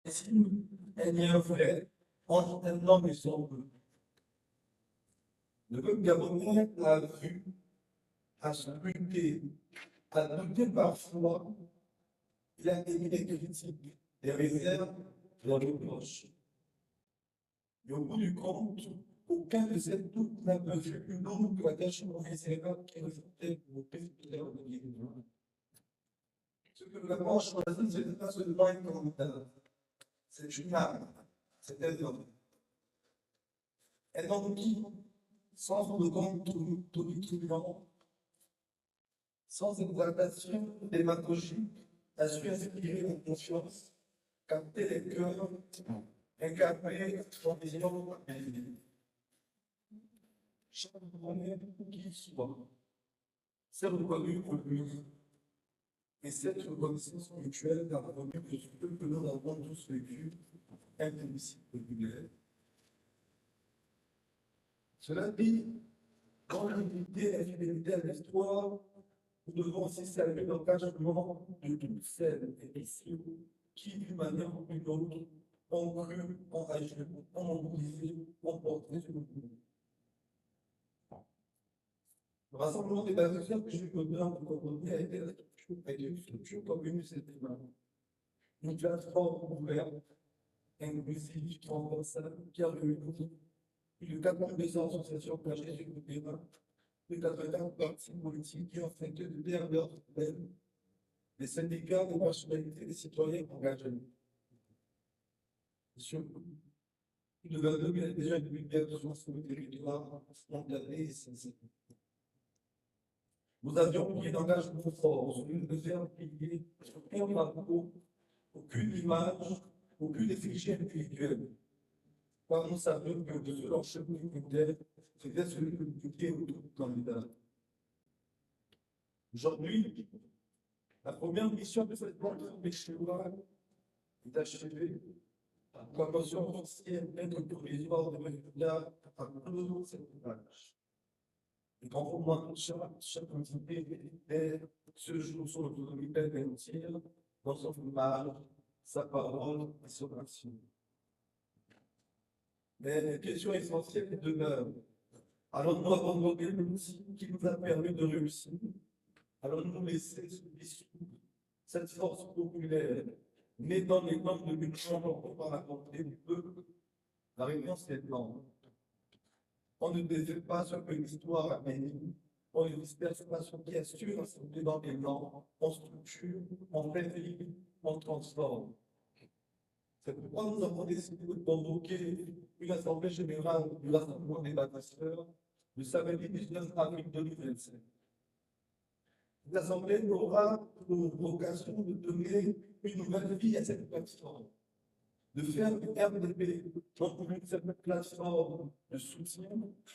Si elle y a un vrai entre un homme et son peuple. Le peuple gabonais a vu, a scruté, a douté parfois, il a émis des critiques, des réserves, des reproches. Et au bout du compte, aucun de ces doutes n'a vu une longue attache viscérale qui reflétait le peuple de l'Église. Ce que nous avons choisi, ce n'est pas seulement un candidat, c'est une âme, c'est un homme. Un homme qui, sans le compte tonitruant, sans exaltation démagogique, a su inspirer la confiance, capter les cœurs, incarner son vision divine. Chaque journée qui soit, c'est reconnu pour lui. Et cette reconnaissance mutuelle a reconnu que ce que nous avons tous vécu, implicite populaire. Cela dit, quand l'unité est fidélité à l'histoire, nous devons aussi saluer l'engagement de toutes celles et ceux qui, d'une manière ou d'une autre, ont cru, ont agi, ont mobilisé, ont porté ce mouvement. Le rassemblement des bâtisseurs que j'ai eu l'honneur de coordonner a été une structure communiste et une plateforme ouverte, inclusive, transversale, qui a réuni plus de 4200 associations engagées sur le terrain, de 80 partis politiques qui ont fait de derrière elles des syndicats, des personnalités, des citoyens engagés. Sur plus de 22 000 déjà publications sur le territoire, spontanées et sincères. Nous avions pris l'engagement fort de ne faire plier aucun parcours, aucune image, aucune effigie individuelle. Car nous savions que de leur chemin unitaire, c'était celui que nous étions tous candidats. Aujourd'hui, la première mission de cette plateforme échouale est achevée. La convention officielle d'aide provisoire de résultats a clos cette page. Et conformément chaque entité ce jour sur l'autonomie pleine entière dans son image, sa parole et son action. Mais les questions essentielles demeurent. Allons-nous abandonner l'outil qui nous a permis de réussir? Allons-nous laisser ce discours, cette force populaire, née dans les normes de l'union par la volonté du peuple? La réponse est non. On ne désire pas ce que l'histoire a mené. On ne disperse pas ce qui est sûr, c'est dans les normes. On structure, on réveille, on transforme. C'est pourquoi nous avons décidé de convoquer une assemblée générale du Rassemblement des bâtisseurs le samedi 19 avril 2025. L'Assemblée aura pour vocation de donner une nouvelle vie à cette plateforme, de faire du RDP non plus une simple plateforme de soutien,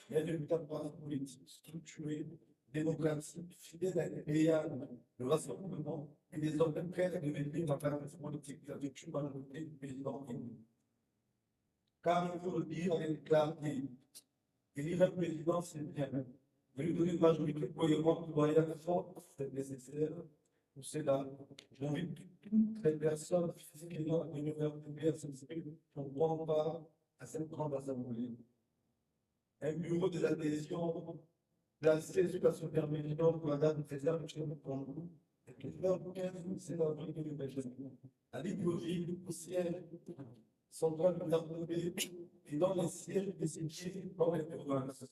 mais une véritable parti politique structurée, démocratique, fidèle à l'idéal de rassemblement et des organes prêts à devenir la partie politique avec une majorité du président élu. Car il faut le dire avec clarté, élire un président, c'est bien, mais lui donner une majorité cohérente, loyale, forte, c'est nécessaire. Pour cela, j'invite toutes les personnes physiquement à venir vers pour prendre part à cette grande assemblée. Un bureau des adhésions placé sur la supervision pour la date de préservation pour nous, et le 15 avril 2025. À l'hypothèse au siège central de l'Assemblée et dans les sièges désignés dans les provinces.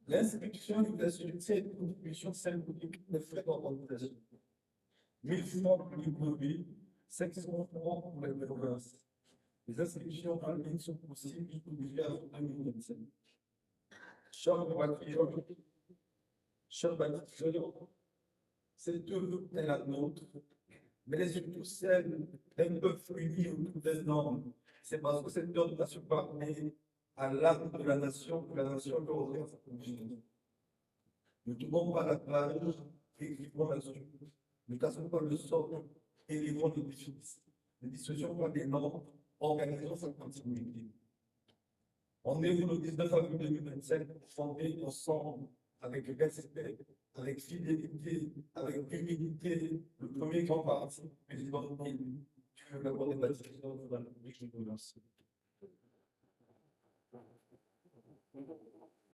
L'inscription de la société de contribution symbolique des frais d'organisation. 1000 francs pour l'immobilier, 500 francs pour les provinces. Les inscriptions en ligne sont possibles jusqu'au budget 2025. Chers bâtisseurs, cette œuvre est la nôtre, mais les surtout celles d'un peuple uni autour des normes. C'est parce que cette œuvre va se parler à l'âme de la nation que la nation peut ouvrir sa confiance. Ne tournons pas la page, écrivons là-dessus. Ne cassons pas le sort, élivrons l'édifice. Ne dissocions pas des normes, organisons sa continuité. On est le 19 avril 2025 pour fonder ensemble, avec respect, avec fidélité, avec humilité, le premier grand parti, président, tu veux l'avoir des bâtiments dans la République de